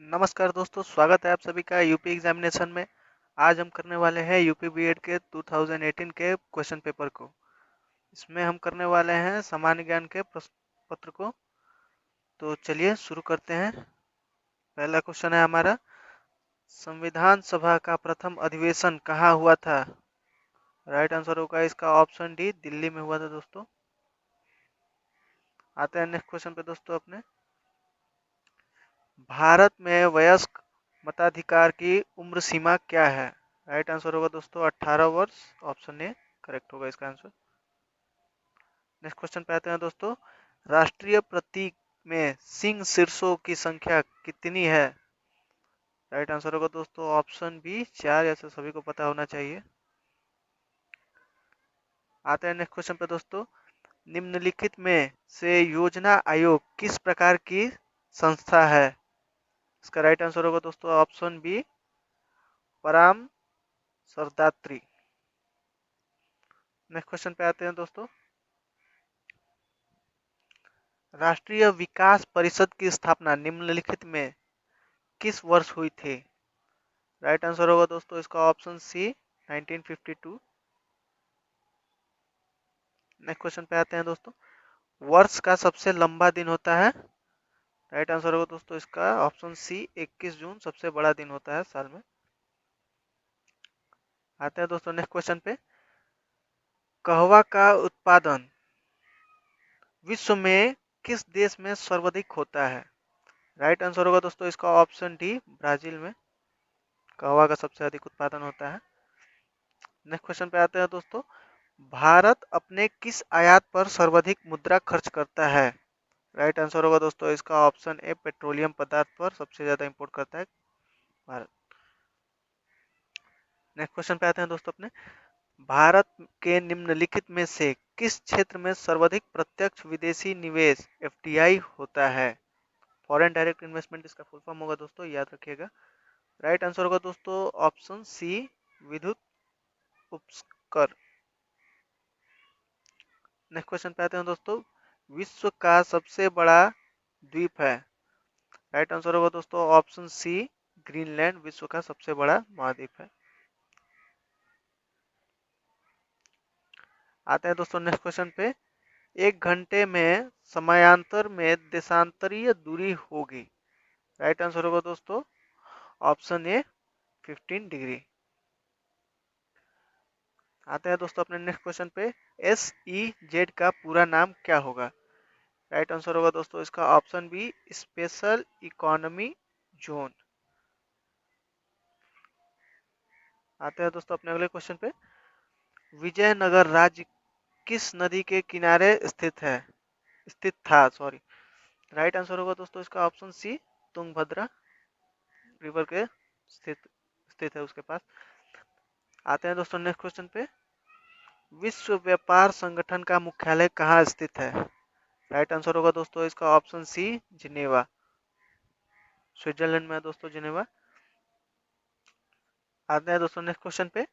नमस्कार दोस्तों, स्वागत है आप सभी का यूपी एग्जामिनेशन में। आज हम करने वाले हैं यूपी बीएड के 2018 के क्वेश्चन पेपर को। इसमें हम करने वाले हैं सामान्य ज्ञान के प्रश्न पत्र को। तो चलिए शुरू करते हैं। पहला क्वेश्चन है हमारा, संविधान सभा का प्रथम अधिवेशन कहाँ हुआ था? राइट आंसर होगा इसका ऑप्शन डी, दिल्ली में हुआ था दोस्तों। आते हैं नेक्स्ट क्वेश्चन पे दोस्तों अपने। भारत में वयस्क मताधिकार की उम्र सीमा क्या है? राइट आंसर होगा दोस्तों 18 वर्ष। ऑप्शन ए करेक्ट होगा इसका आंसर। नेक्स्ट क्वेश्चन पे आते हैं दोस्तों। राष्ट्रीय प्रतीक में सिंह शीर्षों की संख्या कितनी है? राइट आंसर होगा दोस्तों ऑप्शन बी 4, ऐसे सभी को पता होना चाहिए। आते हैं नेक्स्ट क्वेश्चन पे दोस्तों। निम्नलिखित में से योजना आयोग किस प्रकार की संस्था है? इसका राइट आंसर होगा दोस्तों ऑप्शन बी, पराम सरदात्री। नेक्स्ट क्वेश्चन पे आते हैं दोस्तों। राष्ट्रीय विकास परिषद की स्थापना निम्नलिखित में किस वर्ष हुई थी? राइट आंसर होगा दोस्तों इसका ऑप्शन सी, 1952। नेक्स्ट क्वेश्चन पे आते हैं दोस्तों। वर्ष का सबसे लंबा दिन होता है? राइट आंसर होगा दोस्तों इसका ऑप्शन सी, 21 जून सबसे बड़ा दिन होता है साल में। आते हैं दोस्तों नेक्स्ट क्वेश्चन पे। कहवा का उत्पादन विश्व में किस देश में सर्वाधिक होता है? राइट आंसर होगा दोस्तों इसका ऑप्शन डी, ब्राजील में कहवा का सबसे अधिक उत्पादन होता है। नेक्स्ट क्वेश्चन पे आते हैं दोस्तों। भारत अपने किस आयात पर सर्वाधिक मुद्रा खर्च करता है? राइट आंसर होगा दोस्तों इसका ऑप्शन ए, पेट्रोलियम पदार्थ पर सबसे ज्यादा इंपोर्ट करता है भारत। नेक्स्ट क्वेश्चन पे आते हैं दोस्तों अपने। भारत के निम्नलिखित में से किस क्षेत्र में सर्वाधिक प्रत्यक्ष विदेशी निवेश एफडीआई होता है? फॉरेन डायरेक्ट इन्वेस्टमेंट इसका फुल फॉर्म होगा दोस्तों, याद रखिएगा। राइट आंसर होगा दोस्तों ऑप्शन सी, विद्युत उपकर। नेक्स्ट क्वेश्चन पे आते हैं दोस्तों। विश्व का सबसे बड़ा द्वीप है? राइट आंसर होगा दोस्तों ऑप्शन सी, ग्रीनलैंड विश्व का सबसे बड़ा महाद्वीप है। आते हैं दोस्तों नेक्स्ट क्वेश्चन पे। एक घंटे में समयांतर में देशांतरीय दूरी होगी? राइट आंसर होगा दोस्तों ऑप्शन ए, 15 डिग्री। आते हैं दोस्तों अपने नेक्स्ट क्वेश्चन पे। एस ई जेड का पूरा नाम क्या होगा? राइट आंसर होगा दोस्तों इसका option B, special economy zone. आते हैं दोस्तों अपने अगले क्वेश्चन पे। विजयनगर राज्य किस नदी के किनारे स्थित था, सॉरी। राइट आंसर होगा दोस्तों इसका ऑप्शन सी, तुंगभद्रा रिवर के स्थित स्थित है उसके पास। आते हैं दोस्तों नेक्स्ट क्वेश्चन पे। विश्व व्यापार संगठन का मुख्यालय कहाँ स्थित है? राइट आंसर होगा दोस्तों इसका ऑप्शन सी, जिनेवा स्विट्जरलैंड में है दोस्तों, जिनेवा। आते हैं दोस्तों नेक्स्ट क्वेश्चन पे।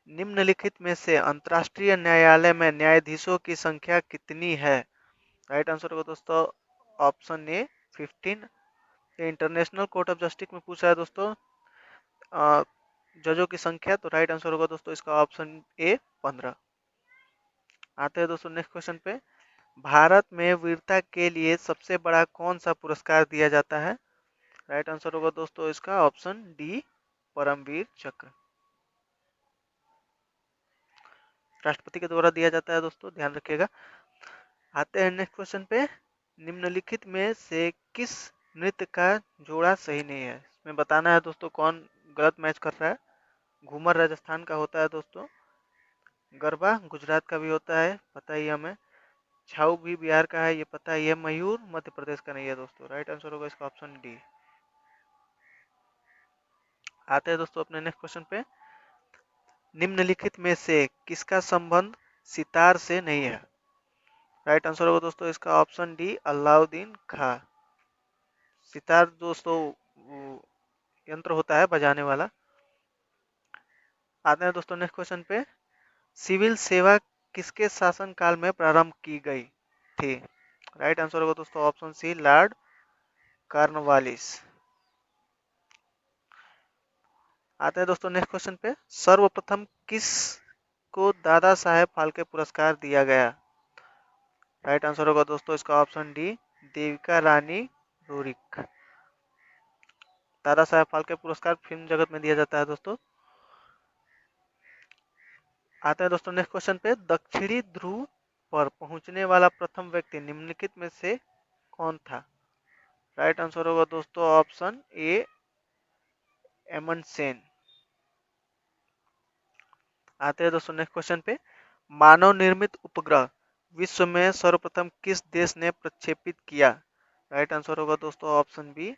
निम्नलिखित में से अंतर्राष्ट्रीय न्यायालय में न्यायाधीशों की संख्या कितनी है? राइट आंसर होगा दोस्तों option A, 15। International court of justice में पूछा है दोस्तों जजों की संख्या, तो राइट आंसर होगा दोस्तों इसका ऑप्शन ए, 15। आते हैं दोस्तों नेक्स्ट क्वेश्चन पे। भारत में वीरता के लिए सबसे बड़ा कौन सा पुरस्कार दिया जाता है? राइट आंसर होगा दोस्तों इसका ऑप्शन डी, परमवीर चक्र राष्ट्रपति के द्वारा दिया जाता है दोस्तों, ध्यान रखिएगा। आते हैं नेक्स्ट क्वेश्चन पे। निम्नलिखित में से किस नृत्य का जोड़ा सही नहीं है? इसमें बताना है दोस्तों कौन गलत मैच कर रहा है। घूमर राजस्थान का होता है दोस्तों, गरबा गुजरात का भी होता है, पता ही हमें। छाऊ भी बिहार का है, ये पता ही है। मयूर मध्य प्रदेश का नहीं है दोस्तों। राइट आंसर होगा इसका ऑप्शन डी। आते हैं दोस्तों अपने नेक्स्ट क्वेश्चन पे। निम्नलिखित में से किसका संबंध सितार से नहीं है? राइट आंसर होगा दोस्तों इसका ऑप्शन डी, अलाउद्दीन खां। सितार दोस्तों यंत्र होता है बजाने वाला। आते हैं दोस्तों नेक्स्ट क्वेश्चन पे। सिविल सेवा किसके शासन काल में प्रारंभ की गई थी? राइट आंसर होगा दोस्तों ऑप्शन सी, लॉर्ड कॉर्नवालिस। आते हैं दोस्तों नेक्स्ट क्वेश्चन पे। सर्वप्रथम किस को दादा साहेब फाल्के पुरस्कार दिया गया? राइट आंसर होगा दोस्तों इसका ऑप्शन डी, देविका रानी रूरिक। दादा साहेब फाल्के पुरस्कार फिल्म जगत में दिया जाता है दोस्तों। आते हैं दोस्तों नेक्स्ट क्वेश्चन पे। दक्षिणी ध्रुव पर पहुंचने वाला प्रथम व्यक्ति निम्नलिखित में से कौन था? राइट आंसर होगा दोस्तों ऑप्शन ए, एमंडसेन। आते हैं दोस्तों नेक्स्ट क्वेश्चन पे। मानव निर्मित उपग्रह विश्व में सर्वप्रथम किस देश ने प्रक्षेपित किया? राइट आंसर होगा दोस्तों ऑप्शन बी,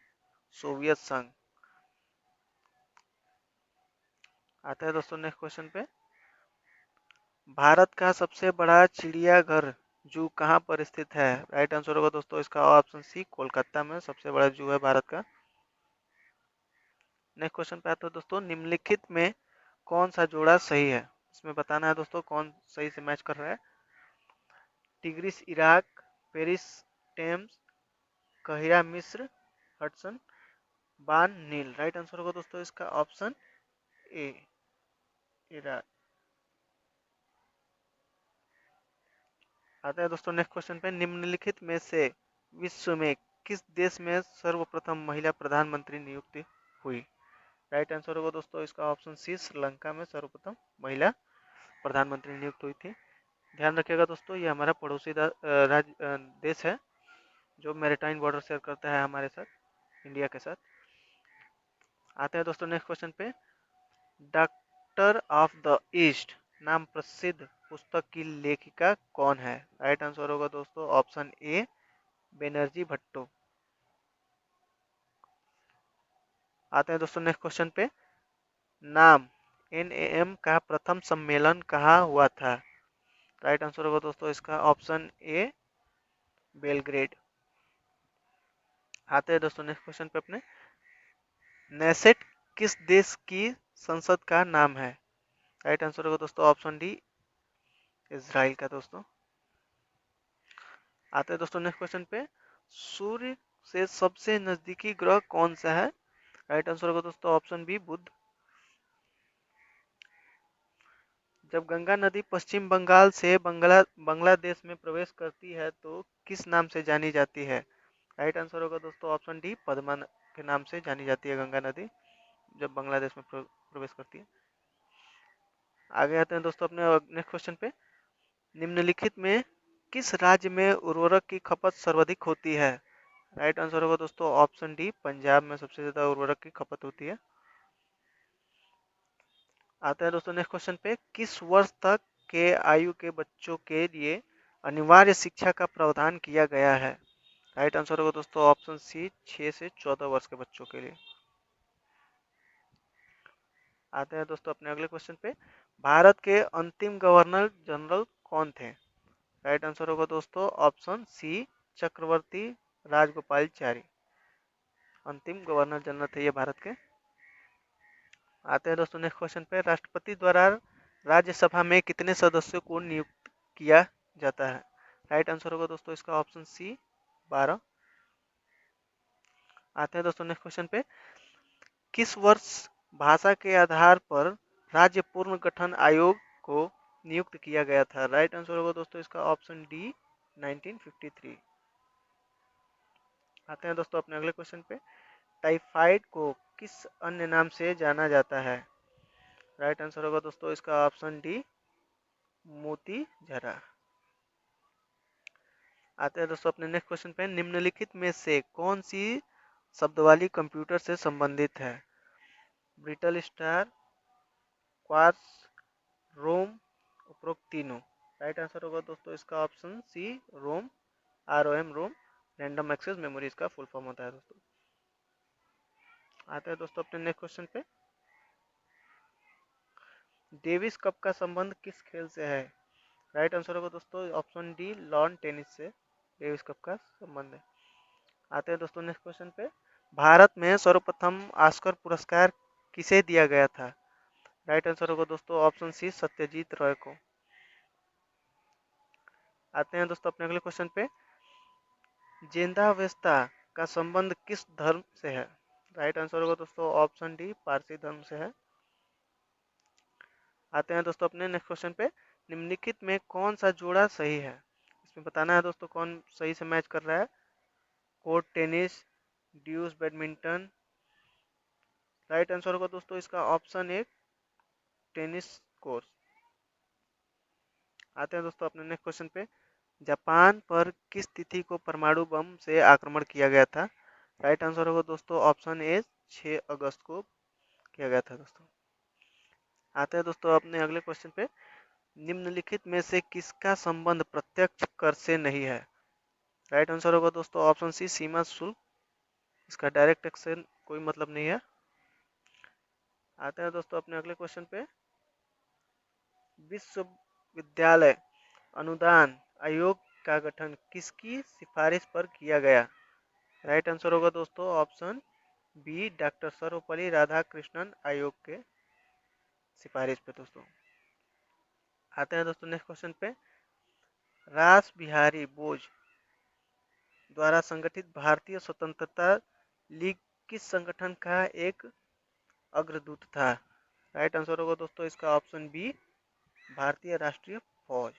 सोवियत संघ। आते हैं दोस्तों नेक्स्ट क्वेश्चन पे। भारत का सबसे बड़ा चिड़ियाघर जू कहाँ पर स्थित है? राइट आंसर होगा दोस्तों इसका ऑप्शन सी, कोलकाता में सबसे बड़ा जू है भारत का। नेक्स्ट क्वेश्चन पे आता है दोस्तों। निम्नलिखित में कौन सा जोड़ा सही है? इसमें बताना है दोस्तों कौन सही से मैच कर रहा है। टिग्रिस इराक, पेरिस टेम्स, कहिरा मिस्र, हडसन बान नील। राइट आंसर होगा दोस्तों इसका ऑप्शन ए, इराक। आता है दोस्तों नेक्स्ट क्वेश्चन पे। निम्नलिखित में से विश्व में किस देश में सर्वप्रथम महिला प्रधानमंत्री नियुक्ति हुई? राइट आंसर होगा दोस्तों इसका ऑप्शन सी, श्रीलंका में सर्वप्रथम महिला प्रधानमंत्री नियुक्त हुई थी। ध्यान रखिएगा दोस्तों ये हमारा पड़ोसी देश है जो मैरीटाइन बॉर्डर शेयर करता है हमारे साथ, इंडिया के साथ। आते हैं दोस्तों नेक्स्ट क्वेश्चन पे। डॉक्टर ऑफ द ईस्ट नाम प्रसिद्ध पुस्तक की लेखिका कौन है? राइट आंसर होगा दोस्तों ऑप्शन ए, बेनर्जी भट्टो। आते हैं दोस्तों नेक्स्ट क्वेश्चन पे। नाम एनएएम का प्रथम सम्मेलन कहाँ हुआ था? राइट आंसर होगा दोस्तों इसका ऑप्शन ए, बेलग्रेड। आते हैं दोस्तों नेक्स्ट क्वेश्चन पे अपने। नेसेट किस देश की संसद का नाम है? राइट आंसर होगा दोस्तों ऑप्शन डी, इजराइल का दोस्तों। आते हैं दोस्तों नेक्स्ट क्वेश्चन पे। सूर्य से सबसे नजदीकी ग्रह कौन सा है? राइट आंसर होगा दोस्तों ऑप्शन बी, बुध। जब गंगा नदी पश्चिम बंगाल से बांग्लादेश में प्रवेश करती है तो किस नाम से जानी जाती है? राइट आंसर होगा दोस्तों ऑप्शन डी, पद्मा के नाम से जानी जाती है गंगा नदी जब बांग्लादेश में प्रवेश करती है। आगे आते हैं दोस्तों अपने नेक्स्ट क्वेश्चन पे। निम्नलिखित में किस राज्य में उर्वरक की खपत सर्वाधिक होती है? राइट आंसर होगा दोस्तों ऑप्शन डी, पंजाब में सबसे ज्यादा उर्वरक की खपत होती है। आते हैं दोस्तों नेक्स्ट क्वेश्चन पे। किस वर्ष तक के आयु के बच्चों के लिए अनिवार्य शिक्षा का प्रावधान किया गया है? राइट आंसर होगा दोस्तों ऑप्शन सी, 6 से 14 वर्ष के बच्चों के लिए। आते हैं दोस्तों अपने अगले क्वेश्चन पे। भारत के अंतिम गवर्नर जनरल कौन थे? राइट आंसर होगा दोस्तों ऑप्शन सी, चक्रवर्ती राजगोपालचारी अंतिम गवर्नर जनरल थे ये भारत के। आते हैं दोस्तों नेक्स्ट क्वेश्चन पे। राष्ट्रपति द्वारा राज्यसभा में कितने सदस्यों को नियुक्त किया जाता है? राइट आंसर होगा दोस्तों इसका ऑप्शन सी, 12। आते हैं दोस्तों नेक्स्ट क्वेश्चन पे। किस वर्ष भाषा के आधार पर राज्य पुनर्गठन आयोग को नियुक्त किया गया था? राइट आंसर होगा दोस्तों इसका ऑप्शन डी, 1953। आते हैं दोस्तों अपने अगले क्वेश्चन पे। टाइफाइड को किस अन्य नाम से जाना जाता है? राइट आंसर होगा दोस्तों इसका ऑप्शन डी, मोती झरा। आते हैं दोस्तों अपने नेक्स्ट क्वेश्चन पे। निम्नलिखित में से कौन सी शब्दावली कंप्यूटर से संबंधित है? ब्रिटल स्टार, क्वार्ट्ज, रोम, उपरोक्त तीनों। राइट आंसर होगा दोस्तों इसका ऑप्शन सी, रोम, ROM, रोम। रैंडम एक्सेस मेमोरी इसका फुल फॉर्म होता है दोस्तों। आते हैं दोस्तों अपने नेक्स्ट क्वेश्चन पे। डेविस कप का संबंध किस खेल से है? राइट आंसर होगा दोस्तों ऑप्शन डी, लॉन टेनिस से डेविस कप का संबंध है। आते हैं दोस्तों नेक्स्ट क्वेश्चन पे। भारत में सर्वप्रथम ऑस्कर पुरस्कार किसे दिया गया था? राइट आंसर होगा दोस्तों ऑप्शन सी, सत्यजीत रॉय को। आते हैं दोस्तों अपने अगले क्वेश्चन पे। जिंदावेस्ता का संबंध किस धर्म से है? राइट आंसर होगा दोस्तों ऑप्शन डी, पारसी धर्म से है। आते हैं दोस्तों अपने नेक्स्ट क्वेश्चन पे। निम्नलिखित में कौन सा जोड़ा सही है? इसमें बताना है दोस्तों कौन सही से मैच कर रहा है। Court tennis, deuce badminton. Right answer होगा दोस्तों इसका ऑप्शन ए, टेनिस कोर्स। आते हैं दोस्तों अपने नेक्स्ट क्वेश्चन पे। जापान पर किस तिथि को परमाणु बम से आक्रमण किया गया था? राइट आंसर होगा दोस्तों ऑप्शन ए, 6 अगस्त को किया गया था दोस्तों। आते हैं दोस्तों अपने अगले क्वेश्चन पे। निम्नलिखित में से किसका संबंध प्रत्यक्ष कर से नहीं है? राइट आंसर होगा दोस्तों ऑप्शन सी, सीमा शुल्क। इसका डायरेक्ट टैक्स से कोई मतलब नहीं है। आते हैं दोस्तों अपने अगले क्वेश्चन पे। विश्वविद्यालय अनुदान आयोग का गठन किसकी सिफारिश पर किया गया? राइट आंसर होगा दोस्तों option B, doctor Sarvepalli Radhakrishnan आयोग के सिफारिश पे दोस्तों। आते हैं दोस्तों नेक्स्ट क्वेश्चन पे। रास बिहारी बोस द्वारा संगठित भारतीय स्वतंत्रता लीग किस संगठन का एक अग्रदूत था? राइट आंसर होगा दोस्तों इसका ऑप्शन बी, भारतीय राष्ट्रीय फौज।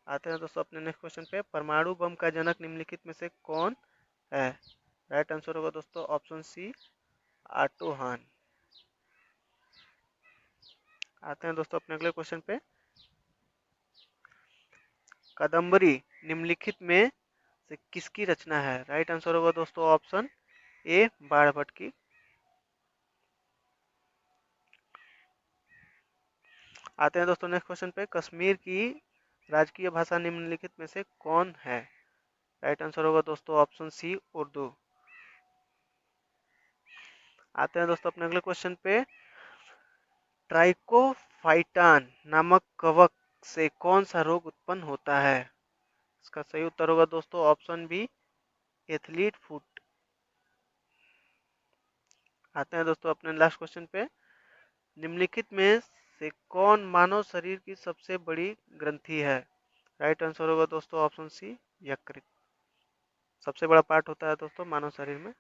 आते हैं दोस्तों अपने नेक्स्ट क्वेश्चन पे। परमाणु बम का जनक निम्नलिखित में से कौन है? राइट आंसर होगा दोस्तों ऑप्शन सी, ऑटो हान। आते हैं दोस्तों अपने अगले क्वेश्चन पे। कादम्बरी निम्नलिखित में से किसकी रचना है? राइट आंसर होगा दोस्तों ऑप्शन ए, बाणभट्ट की। आते हैं दोस्तों नेक्स्ट क्वेश्चन पे। कश्मीर की राजकीय भाषा निम्नलिखित में से कौन है? राइट आंसर होगा दोस्तों ऑप्शन सी, उर्दू। आते हैं दोस्तों अपने अगले क्वेश्चन पे। ट्राइकोफाइटान नामक कवक से कौन सा रोग उत्पन्न होता है? इसका सही उत्तर होगा दोस्तों ऑप्शन बी, एथलीट फुट। आते हैं दोस्तों अपने लास्ट क्वेश्चन पे। निम्नलिखित में से कौन मानव शरीर की सबसे बड़ी ग्रंथि है? राइट आंसर होगा दोस्तों ऑप्शन सी, यकृत। सबसे बड़ा पार्ट होता है दोस्तों मानव शरीर में